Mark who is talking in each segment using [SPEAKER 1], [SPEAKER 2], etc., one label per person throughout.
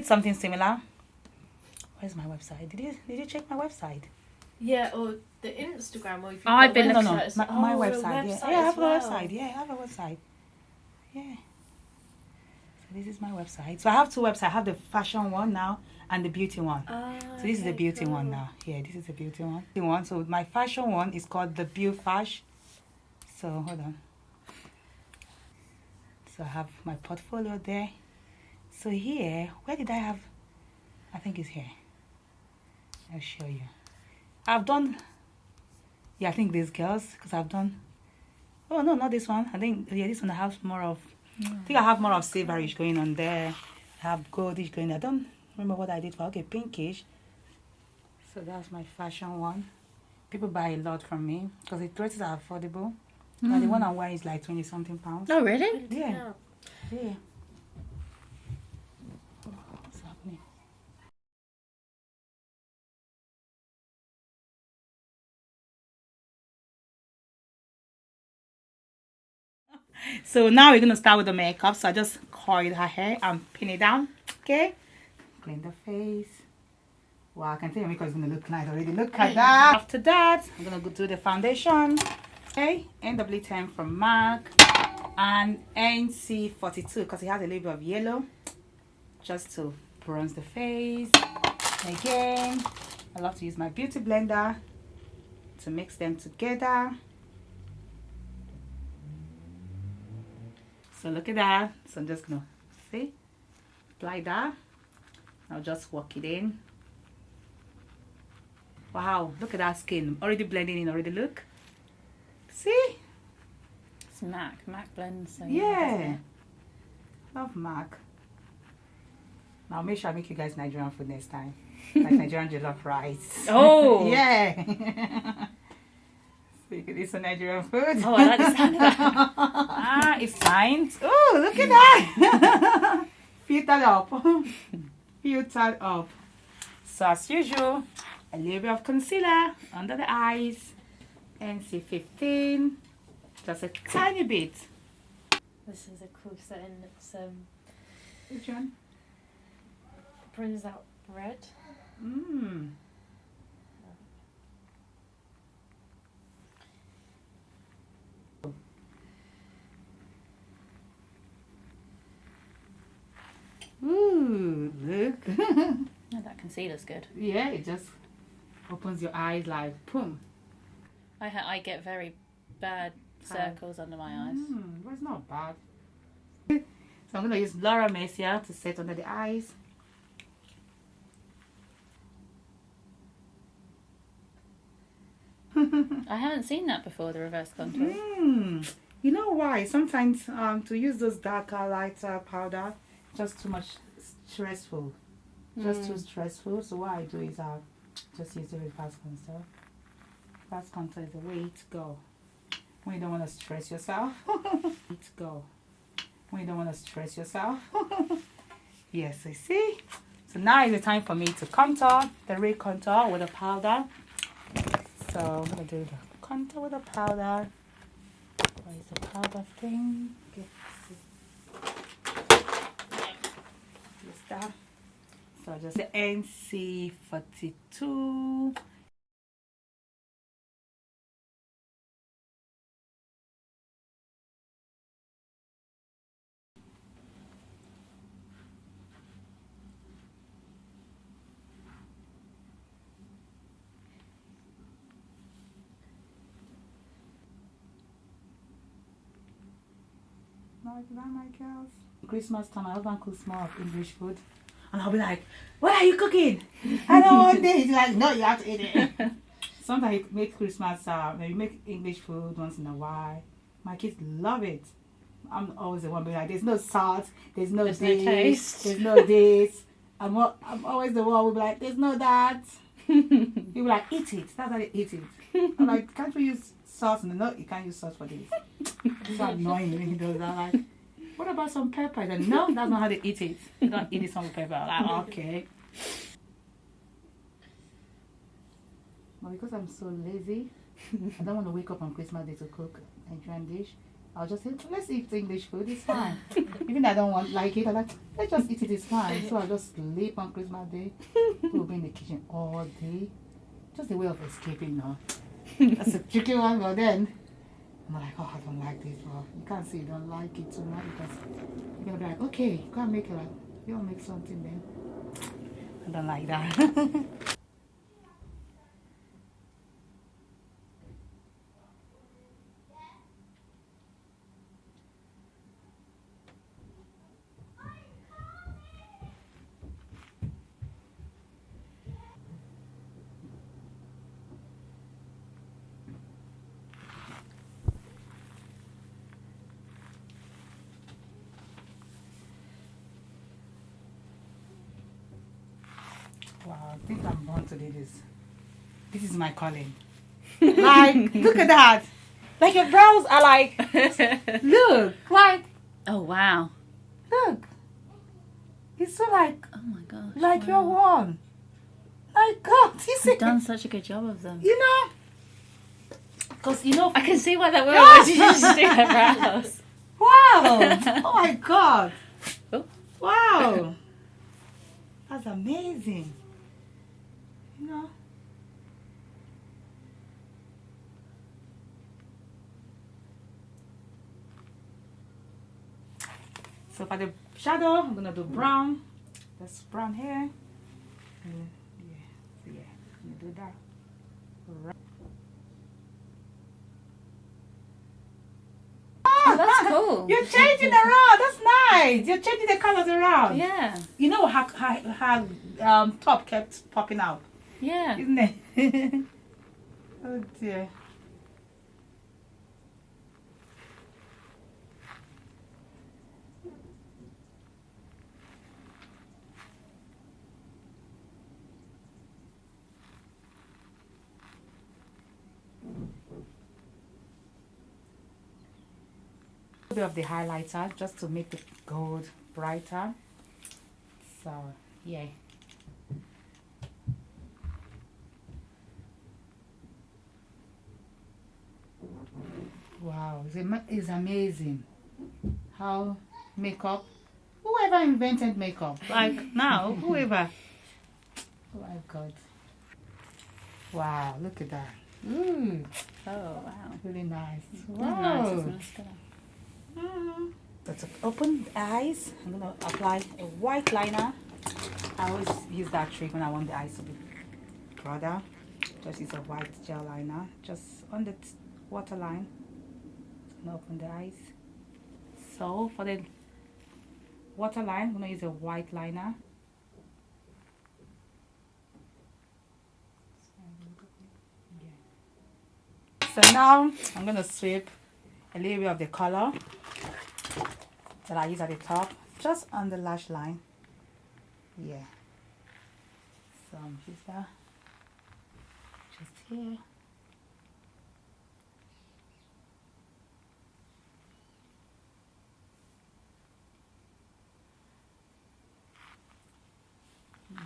[SPEAKER 1] did something similar. Where's my website? Did you check my website?
[SPEAKER 2] Yeah, or the Instagram, or if you've
[SPEAKER 1] I've
[SPEAKER 2] got
[SPEAKER 1] been
[SPEAKER 2] a
[SPEAKER 1] no
[SPEAKER 2] website.
[SPEAKER 1] my
[SPEAKER 2] Oh,
[SPEAKER 1] website.
[SPEAKER 2] a
[SPEAKER 1] Yeah, I have
[SPEAKER 2] as well.
[SPEAKER 1] a website. Yeah, I have a website. Yeah. So this is my website. So I have two websites. I have the fashion one now and the beauty one. So this is the beauty one now. Yeah, this is the beauty one. So my fashion one is called the Beauty Fash. So hold on. So I have my portfolio there. So here, where did I have? I think it's here. I'll show you. I've done. Yeah, I think these girls, because I've done. Oh no, not this one. I think yeah, this one I have more of. I think I have more of silverish going on there. I have goldish going there. I don't remember what I did for. Okay, pinkish. So that's my fashion one. People buy a lot from me because the dresses are affordable. And the one I'm wearing is like 20 something pounds.
[SPEAKER 3] Oh, really?
[SPEAKER 1] Yeah. Yeah. What's happening? So now we're gonna start with the makeup. So I just coiled her hair and pin it down. Okay. Clean the face. Wow, I can tell your makeup is gonna look nice already. Look at that. After that, I'm gonna go do the foundation. Okay, NW10 from MAC and NC42 because it has a little bit of yellow, just to bronze the face. Again, I love to use my beauty blender to mix them together. So look at that. So I'm just gonna see, apply that. I'll just work it in. Wow, look at that skin already blending in already. Look, see.
[SPEAKER 3] It's MAC. MAC blends. So
[SPEAKER 1] Yeah, love MAC. Now make sure I make you guys Nigerian food next time, like Nigerian jollof rice.
[SPEAKER 3] Oh
[SPEAKER 1] Yeah. So you can eat some Nigerian food.
[SPEAKER 3] Oh, I like the sound of that.
[SPEAKER 1] Ah, it's fine. Oh, look at that. Filtered up. Filtered up. So as usual, a little bit of concealer under the eyes. NC15. Just a tiny bit.
[SPEAKER 2] This is a cool setting. It's
[SPEAKER 1] Which one?
[SPEAKER 2] brings out red.
[SPEAKER 1] Mmm. Ooh, look.
[SPEAKER 3] Oh, that concealer's good.
[SPEAKER 1] Yeah, it just opens your eyes like boom.
[SPEAKER 3] I get very bad circles under my eyes.
[SPEAKER 1] But it's not bad. So I'm gonna use Laura Mercier to set under the eyes.
[SPEAKER 3] I haven't seen that before, the reverse contour.
[SPEAKER 1] You know why? Sometimes to use those darker, lighter powder, just too much stressful. Just too stressful. So what I do is just use the reverse contour. Reverse contour is the way to go. When you don't want to stress yourself. Way to go. When you don't want to stress yourself. Yes, I see. So now is the time for me to contour the real contour with a powder. So I'm gonna do the contour with a powder. Where is the powder thing? Okay, use that. So just the NC42. Like that, my girls. Christmas time, my husband cooks more of English food. And I'll be like, what are you cooking? I don't want this. He's like, no, you have to eat it. Sometimes he makes Christmas, maybe make English food once in a while. My kids love it. I'm always the one being like, there's no salt, there's no this,
[SPEAKER 3] no taste.
[SPEAKER 1] there's no this. I'm always the one who be like, there's no that. He'll be like, eat it. That's how they eat it. I'm like, can't we use sauce? No, you can't use sauce for this. It's so annoying when he does that. Like, what about some pepper? I said, no, that's not how they eat it. They don't eat it some pepper. I'm like, okay. But because I'm so lazy, I don't want to wake up on Christmas Day to cook Nigerian dish. I'll just say, let's eat English food, it's fine. Even I don't want like it, I'm like, let's just eat it, it's fine. So I just sleep on Christmas Day. We'll be in the kitchen all day. Just a way of escaping now. That's a tricky one, but then I'm like, oh, I don't like this. Well, you can't say you don't like it too much because you're gonna be like, okay, go and make it. Like, you'll make something then. I don't like that. Wow, I think I'm born to do this. This is my calling. Like, look at that. Like your brows are like, look, like,
[SPEAKER 3] Oh wow.
[SPEAKER 1] look. It's so like
[SPEAKER 3] Oh my gosh.
[SPEAKER 1] your
[SPEAKER 3] wow.
[SPEAKER 1] one. My God, you see,
[SPEAKER 3] You've done such a good job of them.
[SPEAKER 1] you know, because you know,
[SPEAKER 3] I can see why that woman wanted you to do her brows.
[SPEAKER 1] wow, oh my God,
[SPEAKER 3] Oh.
[SPEAKER 1] wow, that's amazing. You know. So for the shadow, I'm gonna do brown. That's brown hair. And yeah, so yeah, I'm gonna do that.
[SPEAKER 3] Oh, that's cool.
[SPEAKER 1] You're changing around. That's nice. You're changing the colors around.
[SPEAKER 3] Yeah.
[SPEAKER 1] You know how top kept popping out,
[SPEAKER 3] Yeah.
[SPEAKER 1] isn't it? Oh dear. A bit of the highlighter just to make the gold brighter. So yeah. Wow, it's amazing how makeup, whoever invented makeup, like now, whoever. Oh my God. Wow, look at that.
[SPEAKER 3] Oh wow.
[SPEAKER 1] Really nice.
[SPEAKER 3] That's
[SPEAKER 1] Wow.
[SPEAKER 3] nice. It's mascara.
[SPEAKER 1] But to open the eyes, I'm gonna apply a white liner. I always use that trick when I want the eyes to be broader. Just use a white gel liner, just on the waterline. It's gonna open the eyes. So for the waterline, I'm gonna use a white liner. So now I'm gonna sweep a little bit of the color that I use at the top, just on the lash line. Yeah. So use that just here.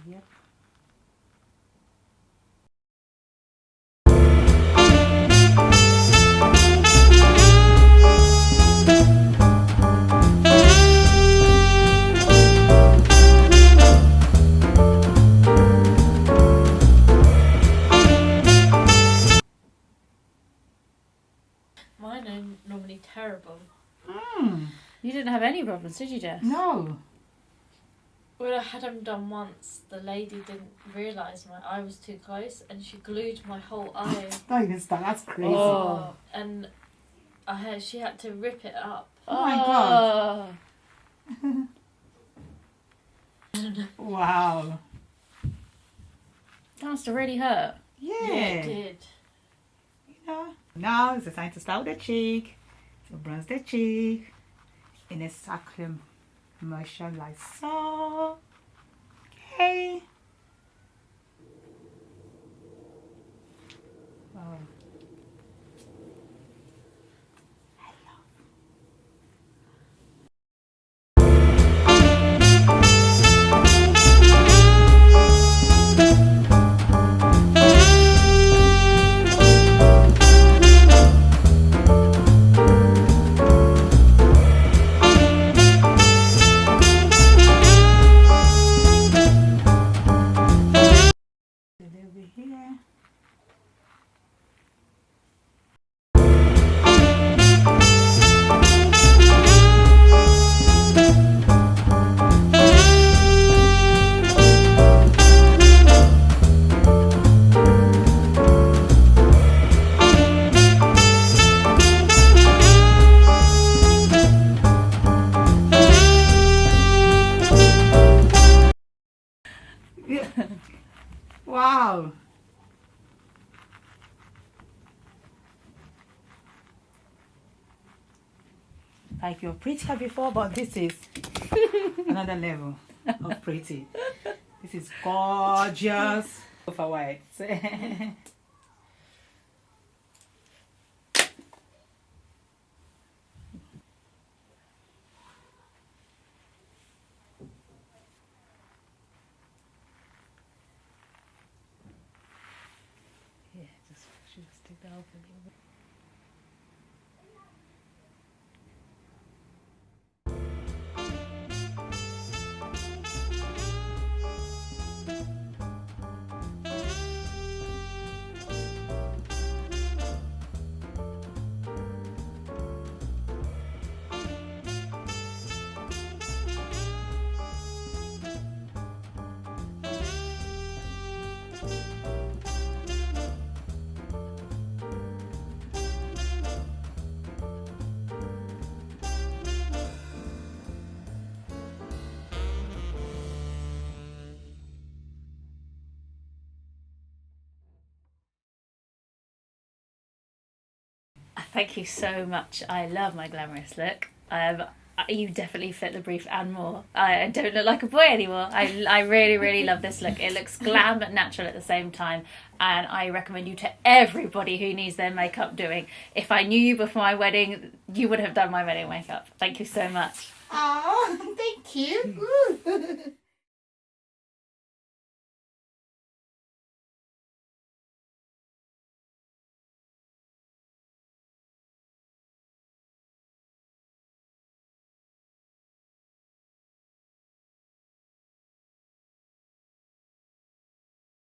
[SPEAKER 1] Yep.
[SPEAKER 2] Mine are normally terrible.
[SPEAKER 3] You didn't have any problems, did you, Jess?
[SPEAKER 1] No.
[SPEAKER 2] When I had them done once, the lady didn't realise my eye was too close and she glued my whole eye.
[SPEAKER 1] Not even start. That's crazy.
[SPEAKER 3] Oh.
[SPEAKER 2] And she had to rip it up.
[SPEAKER 1] Oh my God. Wow.
[SPEAKER 3] That must have really hurt.
[SPEAKER 1] Yeah.
[SPEAKER 2] It did.
[SPEAKER 1] You know. Now it's the time to start with the cheek. So bronze the cheek in a circular motion like so. Okay. Wow. Wow. Like you're prettier before, but this is another level of pretty. This is gorgeous. Go for white. Yeah, should just take that off a little bit.
[SPEAKER 3] Thank you so much. I love my glamorous look. You definitely fit the brief and more. I don't look like a boy anymore. I really, really love this look. It looks glam but natural at the same time, and I recommend you to everybody who needs their makeup doing. If I knew you before my wedding, you would have done my wedding makeup. Thank you so much.
[SPEAKER 1] Oh, thank you.